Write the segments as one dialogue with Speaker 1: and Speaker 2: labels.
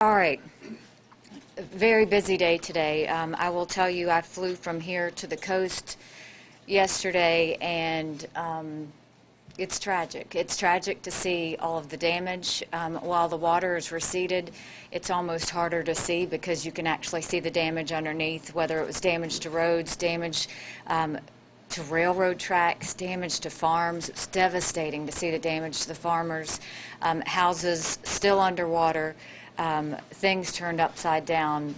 Speaker 1: All right. Very busy day today. I will tell you, I flew from here to the coast yesterday, and it's tragic. It's tragic to see all of the damage. While the water is receded, it's almost harder to see because you can actually see the damage underneath, whether it was damage to roads, damage to railroad tracks, damage to farms. It's devastating to see the damage to the farmers. Houses still underwater. Things turned upside down,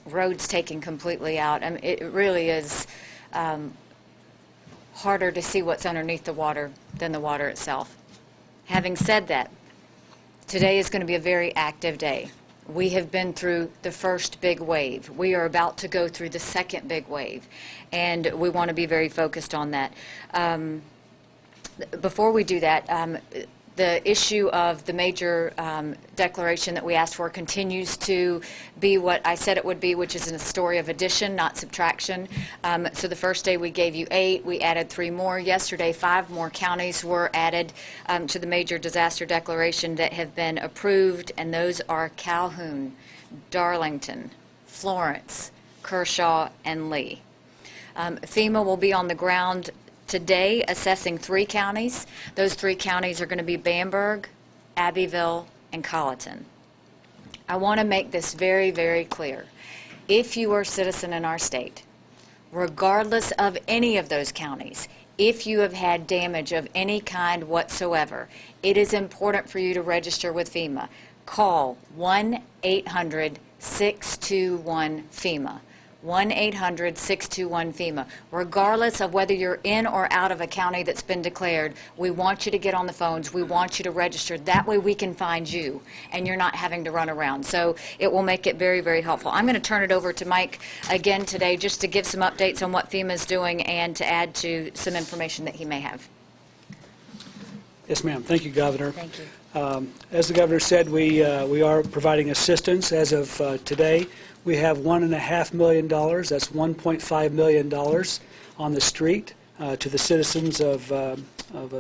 Speaker 1: roads taken completely out. I mean, it really is harder to see what's underneath the water than the water itself. Having said that, today is going to be a very active day. We have been through the first big wave. We are about to go through the second big wave, and we want to be very focused on that. Before we do that, the issue of the major declaration that we asked for continues to be what I said it would be, which is a story of addition, not subtraction. So the first day we gave you 8, we added 3 more. Yesterday, 5 more counties were added to the major disaster declaration that have been approved, and those are Calhoun, Darlington, Florence, Kershaw, and Lee. FEMA will be on the ground today assessing 3 counties. Those 3 counties are going to be Bamberg, Abbeville, and Colleton. I want to make this very, very clear. If you are a citizen in our state, regardless of any of those counties, if you have had damage of any kind whatsoever, it is important for you to register with FEMA. Call 1-800-621-FEMA. 1-800-621-FEMA. Regardless of whether you're in or out of a county that's been declared, we want you to get on the phones. We want you to register. That way we can find you, and you're not having to run around. So it will make it very, very helpful. I'm going to turn it over to Mike again today just to give some updates on what FEMA is doing and to add to some information that he may have.
Speaker 2: Yes, ma'am. Thank you, Governor.
Speaker 1: Thank you.
Speaker 2: As the Governor said, we are providing assistance as of today. We have $1.5 million, that's $1.5 million on the street to the citizens of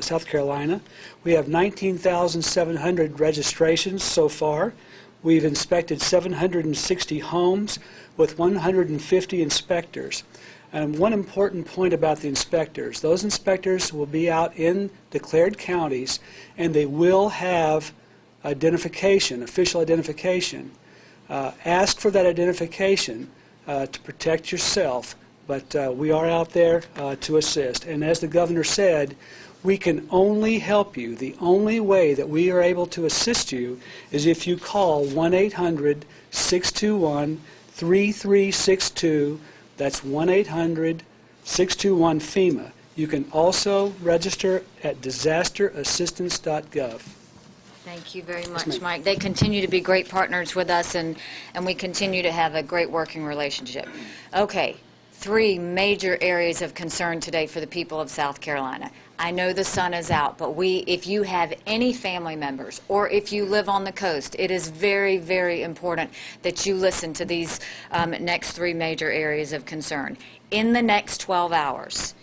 Speaker 2: South Carolina. We have 19,700 registrations so far. We've inspected 760 homes with 150 inspectors. And one important point about the inspectors, those inspectors will be out in declared counties, and they will have identification, official identification. Ask for that identification to protect yourself, but we are out there to assist. And as the Governor said, we can only help you. The only way that we are able to assist you is if you call 1-800-621-3362. That's 1-800-621-FEMA. You can also register at disasterassistance.gov.
Speaker 1: Thank you very much, Mike. They continue to be great partners with us, and we continue to have a great working relationship. Okay, 3 major areas of concern today for the people of South Carolina. I know the sun is out, but if you have any family members or if you live on the coast, it is very, very important that you listen to these next 3 major areas of concern. In the next 12 hours,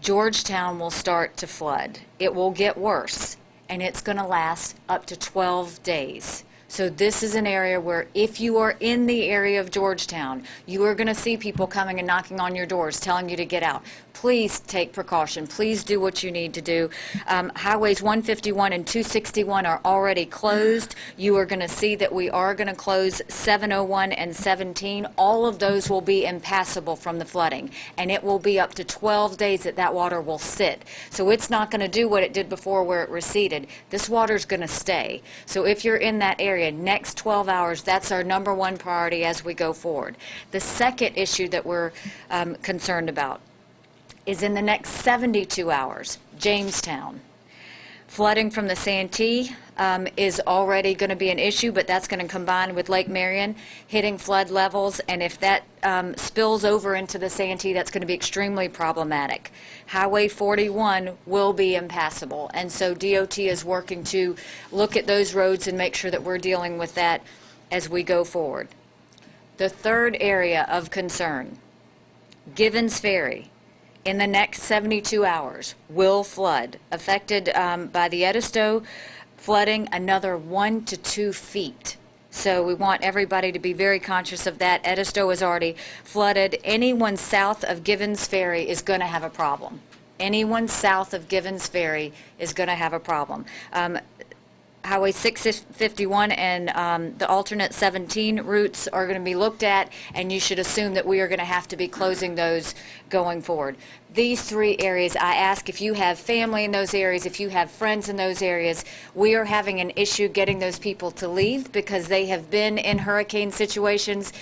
Speaker 1: Georgetown will start to flood. It will get worse, and it's going to last up to 12 days. So this is an area where if you are in the area of Georgetown, you are going to see people coming and knocking on your doors telling you to get out. Please take precaution. Please do what you need to do. Highways 151 and 261 are already closed. You are going to see that we are going to close 701 and 17. All of those will be impassable from the flooding, and it will be up to 12 days that water will sit. So it's not going to do what it did before where it receded. This water is going to stay. So if you're in that area, next 12 hours, that's our #1 priority as we go forward. The second issue that we're concerned about is in the next 72 hours, Jamestown. Flooding from the Santee is already going to be an issue, but that's going to combine with Lake Marion hitting flood levels, and if that spills over into the Santee, that's going to be extremely problematic. Highway 41 will be impassable, and so DOT is working to look at those roads and make sure that we're dealing with that as we go forward. The third area of concern, Givens Ferry, in the next 72 hours will flood, affected by the Edisto flooding another 1 to 2 feet So we want everybody to be very conscious of that. Edisto is already flooded. Anyone south of Givens Ferry is going to have a problem. Anyone south of Givens Ferry is going to have a problem. Highway 651 and the alternate 17 routes are going to be looked at, and you should assume that we are going to have to be closing those going forward. These three areas, I ask if you have family in those areas, if you have friends in those areas, we are having an issue getting those people to leave because they have been in hurricane situations.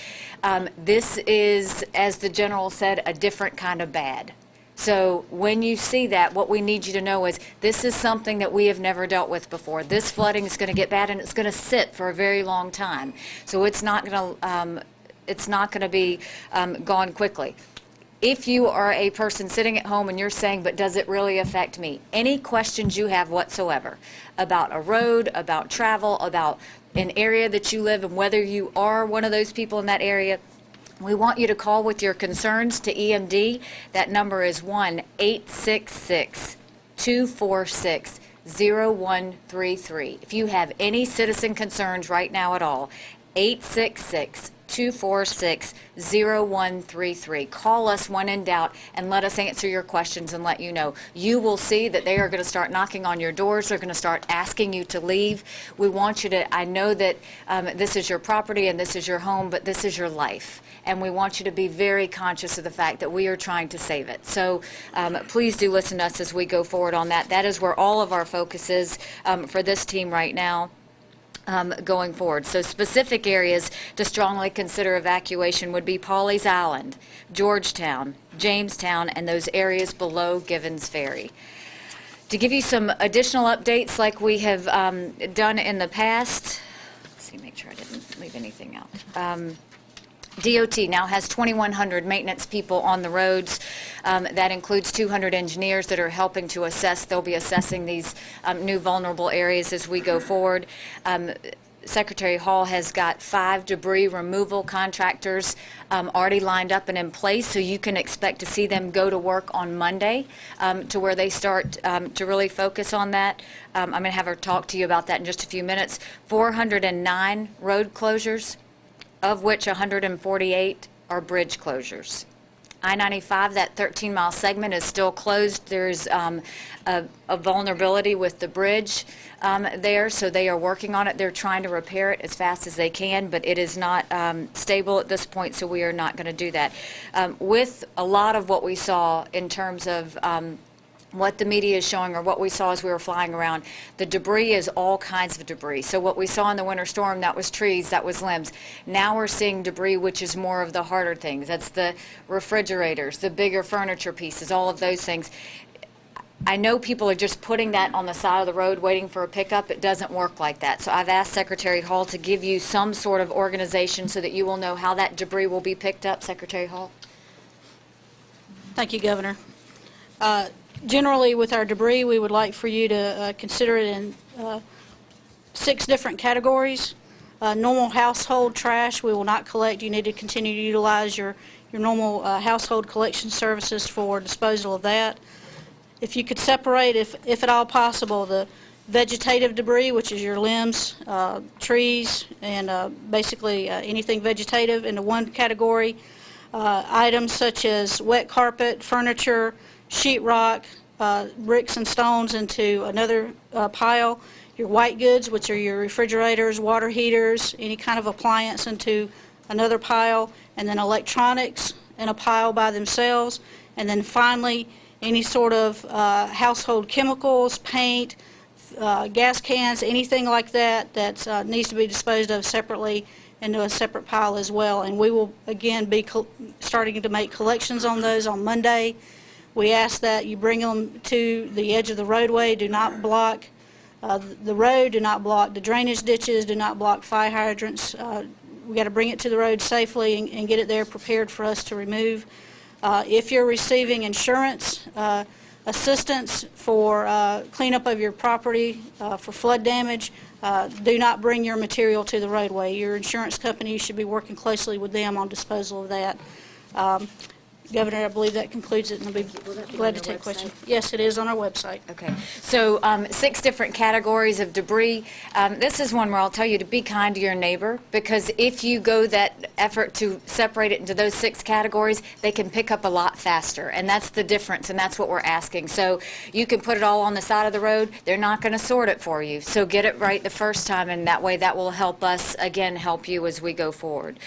Speaker 1: This is, as the general said, a different kind of bad. So when you see that, what we need you to know is this is something that we have never dealt with before. This flooding is going to get bad, and it's going to sit for a very long time. So it's not going to be gone quickly. If you are a person sitting at home and you're saying, but does it really affect me? Any questions you have whatsoever about a road, about travel, about an area that you live in, whether you are one of those people in that area, we want you to call with your concerns to EMD. That number is 1-866-246-0133. If you have any citizen concerns right now at all, 866-246-0133. Call us when in doubt and let us answer your questions and let you know. You will see that they are going to start knocking on your doors. They're going to start asking you to leave. We want you to, I know that this is your property and this is your home, but this is your life. And we want you to be very conscious of the fact that we are trying to save it. So please do listen to us as we go forward on that. That is where all of our focus is for this team right now. Going forward. So specific areas to strongly consider evacuation would be Pawleys Island, Georgetown, Jamestown, and those areas below Givens Ferry. To give you some additional updates like we have done in the past, let's see, make sure I didn't leave anything out. DOT now has 2,100 maintenance people on the roads. That includes 200 engineers that are helping to assess. They'll be assessing these new vulnerable areas as we go forward. Secretary Hall has got 5 debris removal contractors already lined up and in place, so you can expect to see them go to work on Monday to where they start to really focus on that. I'm going to have her talk to you about that in just a few minutes. 409 road closures, of which 148 are bridge closures. I-95, that 13-mile segment, is still closed. There's a vulnerability with the bridge there, so they are working on it. They're trying to repair it as fast as they can, but it is not stable at this point, so we are not going to do that. With a lot of what we saw in terms of what the media is showing or what we saw as we were flying around, the debris is all kinds of debris. So what we saw in the winter storm, that was trees, that was limbs. Now we're seeing debris, which is more of the harder things. That's the refrigerators, the bigger furniture pieces, all of those things. I know people are just putting that on the side of the road waiting for a pickup. It doesn't work like that. So I've asked Secretary Hall to give you some sort of organization so that you will know how that debris will be picked up. Secretary Hall.
Speaker 3: Thank you, Governor. Generally, with our debris, we would like for you to consider it in 6 different categories. Normal household trash we will not collect. You need to continue to utilize your normal household collection services for disposal of that. If you could separate, if at all possible, the vegetative debris, which is your limbs, trees, and basically anything vegetative, into one category. Items such as wet carpet, furniture, sheetrock, bricks and stones into another pile. Your white goods, which are your refrigerators, water heaters, any kind of appliance, into another pile. And then electronics in a pile by themselves. And then finally, any sort of household chemicals, paint, gas cans, anything like that that needs to be disposed of separately into a separate pile as well. And we will, again, be starting to make collections on those on Monday. We ask that you bring them to the edge of the roadway. Do not block the road. Do not block the drainage ditches. Do not block fire hydrants. We got to bring it to the road safely and get it there prepared for us to remove. If you're receiving insurance assistance for cleanup of your property for flood damage, do not bring your material to the roadway. Your insurance company should be working closely with them on disposal of that. Governor, I believe that concludes it, and I'll be
Speaker 1: Will that be
Speaker 3: glad
Speaker 1: on
Speaker 3: to
Speaker 1: your
Speaker 3: take questions.
Speaker 1: website?
Speaker 3: Yes, it is on our website.
Speaker 1: Okay, so 6 different categories of debris. This is one where I'll tell you to be kind to your neighbor, because if you go that effort to separate it into those 6 categories, they can pick up a lot faster, and that's the difference, and that's what we're asking. So you can put it all on the side of the road, they're not going to sort it for you. So get it right the first time, and that way that will help us, again, help you as we go forward.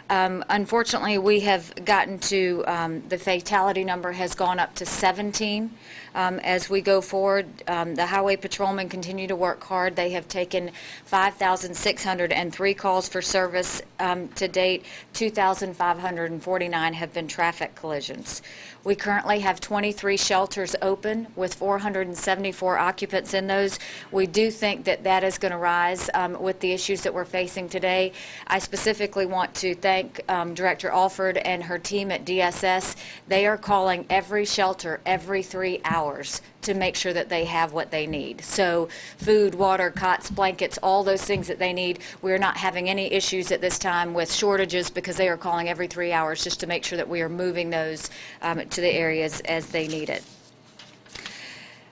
Speaker 1: Unfortunately, we have gotten to, the fatality number has gone up to 17. As we go forward, the highway patrolmen continue to work hard. They have taken 5,603 calls for service to date. 2,549 have been traffic collisions. We currently have 23 shelters open with 474 occupants in those. We do think that that is going to rise with the issues that we're facing today. I specifically want to thank Director Alford and her team at DSS. They are calling every shelter every 3 hours to make sure that they have what they need. So food, water, cots, blankets, all those things that they need. We're not having any issues at this time with shortages because they are calling every 3 hours just to make sure that we are moving those to the areas as they need it.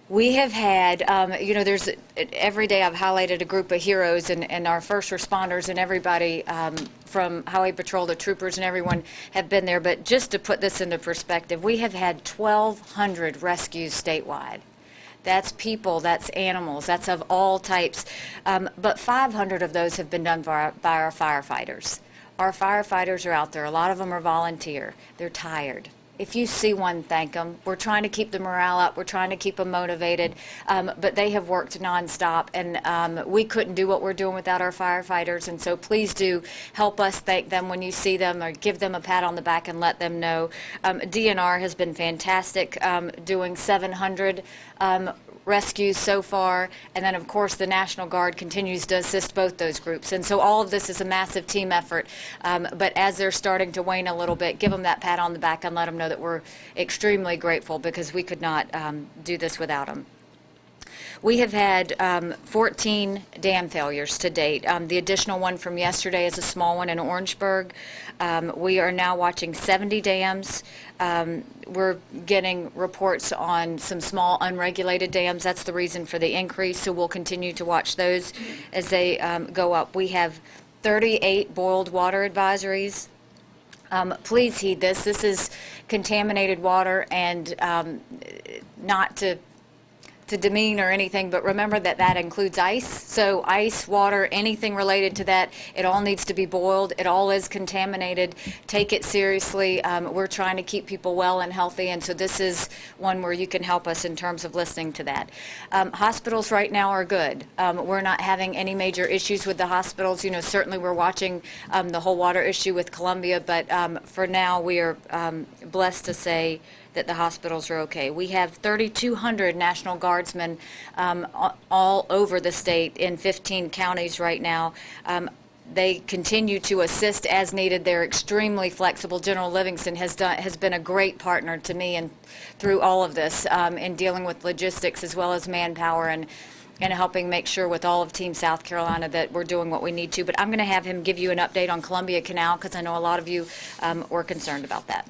Speaker 1: We have had, there's every day I've highlighted a group of heroes and our first responders and everybody from Highway Patrol, the troopers and everyone have been there. But just to put this into perspective, we have had 1,200 rescues statewide. That's people, that's animals, that's of all types. But 500 of those have been done by our firefighters. Our firefighters are out there. A lot of them are volunteer. They're tired. If you see one, thank them. We're trying to keep the morale up. We're trying to keep them motivated. But they have worked nonstop, and we couldn't do what we're doing without our firefighters. And so please do help us thank them when you see them, or give them a pat on the back and let them know. DNR has been fantastic, doing 700 rescues so far, and then of course the National Guard continues to assist both those groups. And so all of this is a massive team effort, but as they're starting to wane a little bit, give them that pat on the back and let them know that we're extremely grateful, because we could not do this without them. We have had 14 dam failures to date. The additional one from yesterday is a small one in Orangeburg. We are now watching 70 dams. We're getting reports on some small unregulated dams. That's the reason for the increase, so we'll continue to watch those as they go up. We have 38 boiled water advisories. Please heed this. This is contaminated water, and not to demean or anything, but remember that that includes ice. So ice, water, anything related to that, it all needs to be boiled. It all is contaminated. Take it seriously. We're trying to keep people well and healthy, and so this is one where you can help us in terms of listening to that. Hospitals right now are good. We're not having any major issues with the hospitals. Certainly we're watching the whole water issue with Columbia, but for now we are blessed to say that the hospitals are okay. We have 3,200 National Guardsmen all over the state in 15 counties right now. They continue to assist as needed. They're extremely flexible. General Livingston has been a great partner to me and through all of this in dealing with logistics as well as manpower and helping make sure with all of Team South Carolina that we're doing what we need to. But I'm going to have him give you an update on Columbia Canal, because I know a lot of you were concerned about that.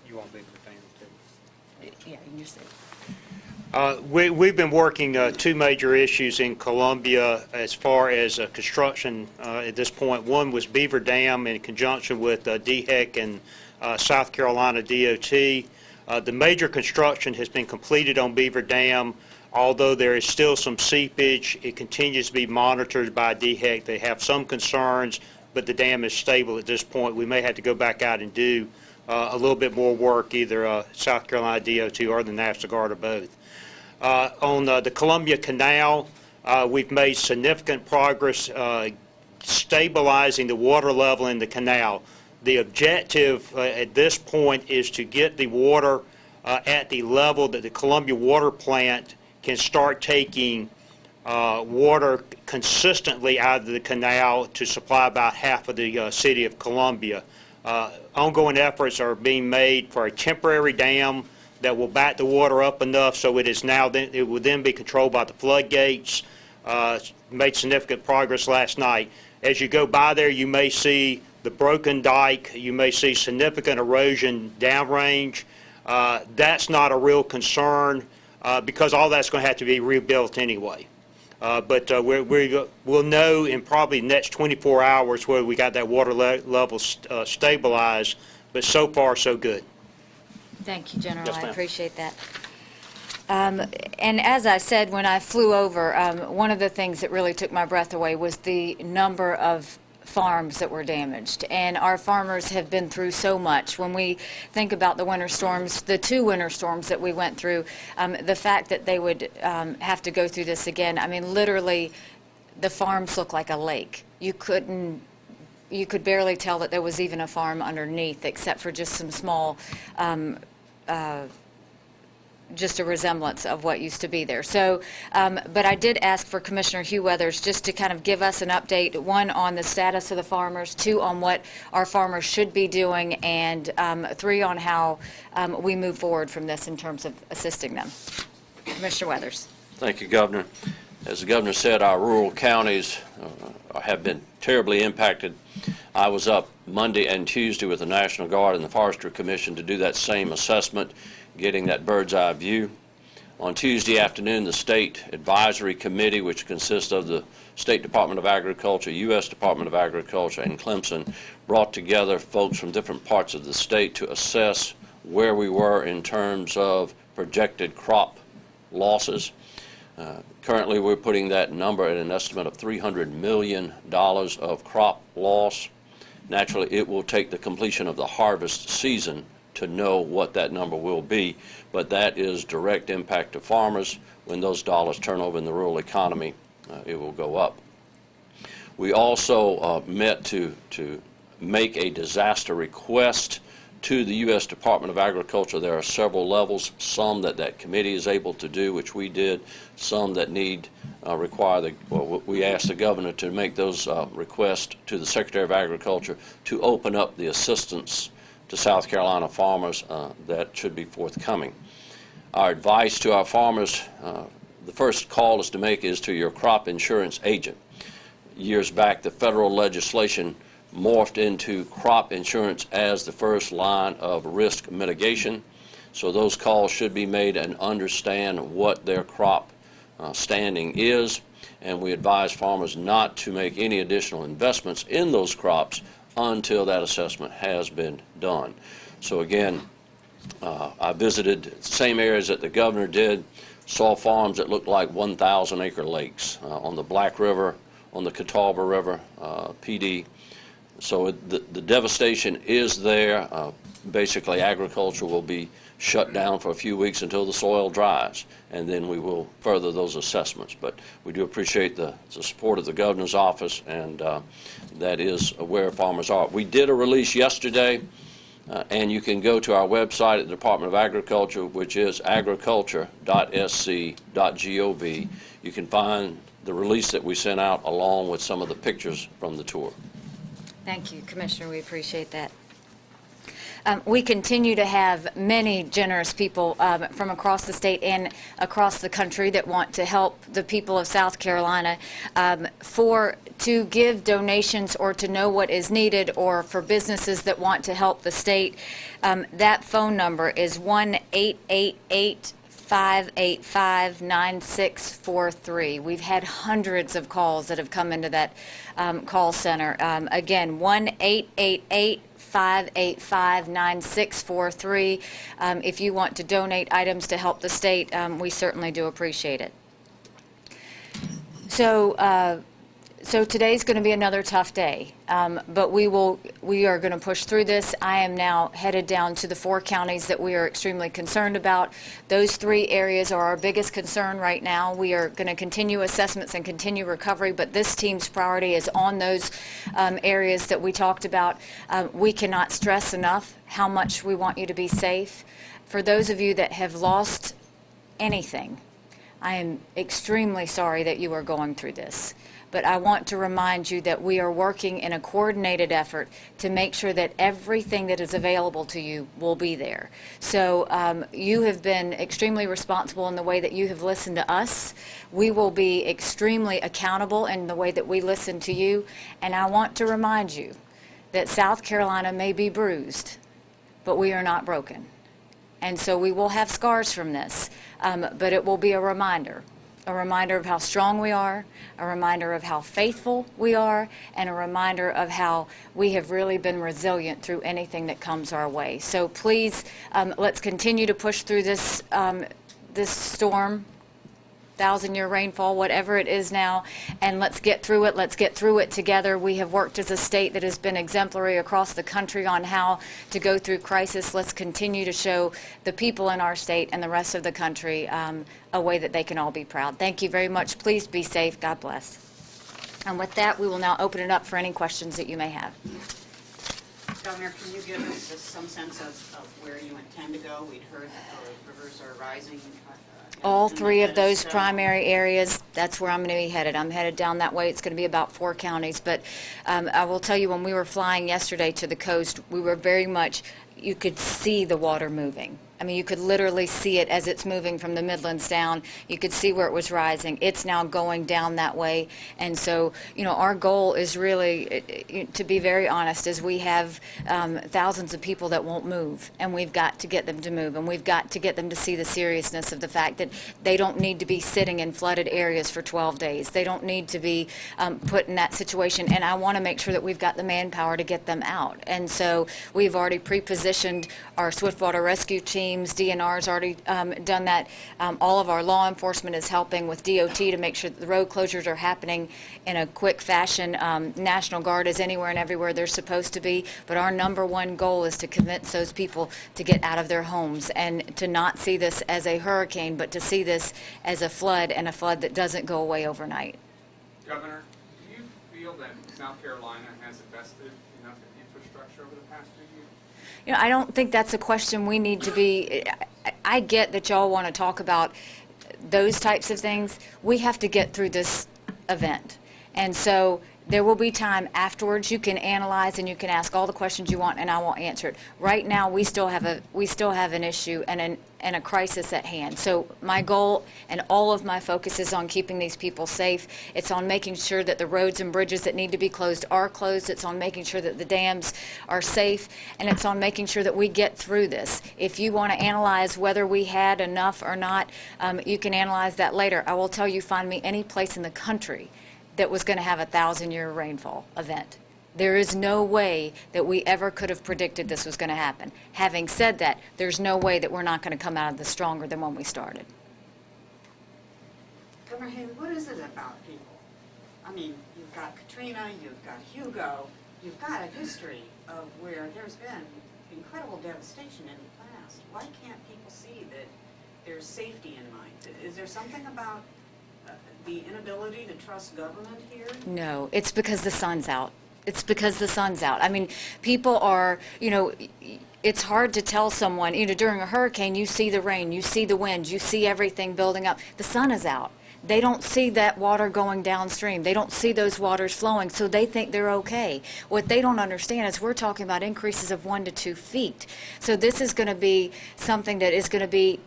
Speaker 4: You want me to the family too?
Speaker 1: Yeah, you just say.
Speaker 4: We've been working 2 major issues in Columbia as far as construction at this point. One was Beaver Dam in conjunction with DHEC and South Carolina DOT. The major construction has been completed on Beaver Dam. Although there is still some seepage, it continues to be monitored by DHEC. They have some concerns, but the dam is stable at this point. We may have to go back out and do a little bit more work, either South Carolina DOT or the National Guard or both. On the Columbia Canal, we've made significant progress stabilizing the water level in the canal. The objective at this point is to get the water at the level that the Columbia Water Plant can start taking water consistently out of the canal to supply about half of the city of Columbia. Ongoing efforts are being made for a temporary dam that will back the water up enough so it will then be controlled by the floodgates. Made significant progress last night. As you go by there, you may see the broken dike, you may see significant erosion downrange. That's not a real concern because all that's going to have to be rebuilt anyway. But we'll know in probably the next 24 hours whether we got that water level stabilized, but so far so good.
Speaker 1: Thank you, General.
Speaker 4: Yes,
Speaker 1: I
Speaker 4: ma'am.
Speaker 1: appreciate that. And as I said when I flew over, one of the things that really took my breath away was the number of farms that were damaged. And our farmers have been through so much. When we think about the winter storms, the 2 winter storms that we went through, the fact that they would have to go through this again, I mean, literally, the farms look like a lake. You could barely tell that there was even a farm underneath, except for just some small just a resemblance of what used to be there. So, but I did ask for Commissioner Hugh Weathers just to kind of give us an update, 1, on the status of the farmers, 2, on what our farmers should be doing, and 3, on how we move forward from this in terms of assisting them. Commissioner Weathers.
Speaker 5: Thank you, Governor. As the Governor said, our rural counties have been terribly impacted. I was up Monday and Tuesday with the National Guard and the Forestry Commission to do that same assessment, getting that bird's eye view. On Tuesday afternoon, the State Advisory Committee, which consists of the State Department of Agriculture, U.S. Department of Agriculture, and Clemson, brought together folks from different parts of the state to assess where we were in terms of projected crop losses. Currently, we're putting that number at an estimate of $300 million of crop loss. Naturally, it will take the completion of the harvest season to know what that number will be, but that is direct impact to farmers. When those dollars turn over in the rural economy, it will go up. We also met to make a disaster request to the U.S. Department of Agriculture. There are several levels, some that committee is able to do, which we did, some that we asked the governor to make those requests to the Secretary of Agriculture to open up the assistance to South Carolina farmers that should be forthcoming. Our advice to our farmers, the first call is to make is to your crop insurance agent. Years back, the federal legislation morphed into crop insurance as the first line of risk mitigation. So those calls should be made and understand what their crop standing is, and we advise farmers not to make any additional investments in those crops until that assessment has been done. So again, I visited the same areas that the governor did, saw farms that looked like 1,000-acre lakes on the Black River, on the Catawba River, PD. So the devastation is there. Basically, agriculture will be shut down for a few weeks until the soil dries, and then we will further those assessments. But we do appreciate the support of the governor's office, and that is where farmers are. We did a release yesterday, and you can go to our website at the Department of Agriculture, which is agriculture.sc.gov. You can find the release that we sent out along with some of the pictures from the tour.
Speaker 1: Thank you, Commissioner. We appreciate that. We continue to have many generous people from across the state and across the country that want to help the people of South Carolina to give donations or to know what is needed, or for businesses that want to help the state. That phone number is 1-888-585-9643. We've had hundreds of calls that have come into that call center. Again, 1-888-585-9643. If you want to donate items to help the state, we certainly do appreciate it. So today's going to be another tough day, but we are going to push through this. I am now headed down to the 4 counties that we are extremely concerned about. Those 3 areas are our biggest concern right now. We are going to continue assessments and continue recovery, but this team's priority is on those areas that we talked about. We cannot stress enough how much we want you to be safe. For those of you that have lost anything, I am extremely sorry that you are going through this. But I want to remind you that we are working in a coordinated effort to make sure that everything that is available to you will be there. So you have been extremely responsible in the way that you have listened to us. We will be extremely accountable in the way that we listen to you. And I want to remind you that South Carolina may be bruised, but we are not broken. And so we will have scars from this, but it will be a reminder of how strong we are, a reminder of how faithful we are, and a reminder of how we have really been resilient through anything that comes our way. So please, let's continue to push through this, this storm, 1,000-year rainfall, whatever it is now, and let's get through it. Let's get through it together. We have worked as a state that has been exemplary across the country on how to go through crisis. Let's continue to show the people in our state and the rest of the country a way that they can all be proud. Thank you very much. Please be safe. God bless. And with that, we will now open it up for any questions that you may have.
Speaker 6: Governor, can you give us some sense of where you intend to go? We'd heard that the rivers are rising.
Speaker 1: All three of those
Speaker 6: So-
Speaker 1: primary areas, that's where I'm going to be headed. I'm headed down that way. It's going to be about 4 counties. But I will tell you, when we were flying yesterday to the coast, we were very much, you could see the water moving. I mean, you could literally see it as it's moving from the Midlands down. You could see where it was rising. It's now going down that way. And so, you know, our goal is really, to be very honest, is we have thousands of people that won't move, and we've got to get them to move, and we've got to get them to see the seriousness of the fact that they don't need to be sitting in flooded areas for 12 days. They don't need to be put in that situation, and I want to make sure that we've got the manpower to get them out. And so we've already pre-positioned our swiftwater rescue team. DNR's already done that. All of our law enforcement is helping with DOT to make sure that the road closures are happening in a quick fashion. National Guard is anywhere and everywhere they're supposed to be, but our number one goal is to convince those people to get out of their homes and to not see this as a hurricane, but to see this as a flood, and a flood that doesn't go away overnight.
Speaker 7: Governor, do you feel that South Carolina has invested enough in infrastructure over the past 2 years?
Speaker 1: You know, I don't think that's a question we need to be. I get that y'all want to talk about those types of things. We have to get through this event. And so there will be time afterwards. You can analyze and you can ask all the questions you want, and I will answer it. Right now, we still have an issue and a crisis at hand. So my goal and all of my focus is on keeping these people safe. It's on making sure that the roads and bridges that need to be closed are closed. It's on making sure that the dams are safe, and it's on making sure that we get through this. If you want to analyze whether we had enough or not, you can analyze that later. I will tell you, find me any place in the country that was going to have a 1,000-year rainfall event. There is no way that we ever could have predicted this was going to happen. Having said that, there's no way that we're not going to come out of this stronger than when we started.
Speaker 6: Governor Haley, what is it about people? I mean, you've got Katrina, you've got Hugo, you've got a history of where there's been incredible devastation in the past. Why can't people see that there's safety in mind? Is there something about the inability to trust government here?
Speaker 1: No, it's because the sun's out. It's because the sun's out. I mean, people are, you know, it's hard to tell someone, you know, during a hurricane, you see the rain, you see the wind, you see everything building up. The sun is out. They don't see that water going downstream. They don't see those waters flowing, so they think they're okay. What they don't understand is we're talking about increases of 1 to 2 feet. So this is going to be something that is going to be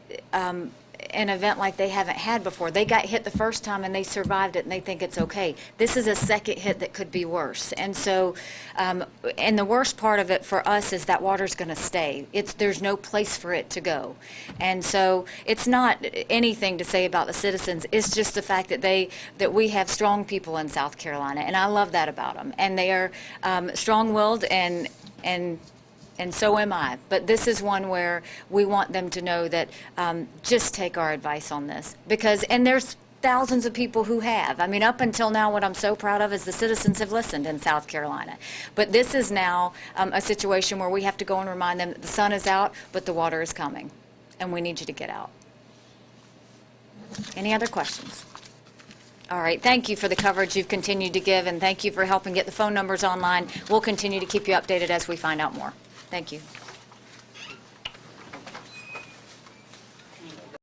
Speaker 1: an event like they haven't had before. They got hit the first time and they survived it and they think it's okay. This is a second hit that could be worse. And so, and the worst part of it for us is that water's going to stay. There's no place for it to go. And so it's not anything to say about the citizens. It's just the fact that we have strong people in South Carolina, and I love that about them. And they are strong-willed and so am I. But this is one where we want them to know that just take our advice on this. And there's thousands of people who have. I mean, up until now, what I'm so proud of is the citizens have listened in South Carolina. But this is now a situation where we have to go and remind them that the sun is out, but the water is coming. And we need you to get out. Any other questions? All right, thank you for the coverage you've continued to give, and thank you for helping get the phone numbers online. We'll continue to keep you updated as we find out more. Thank you.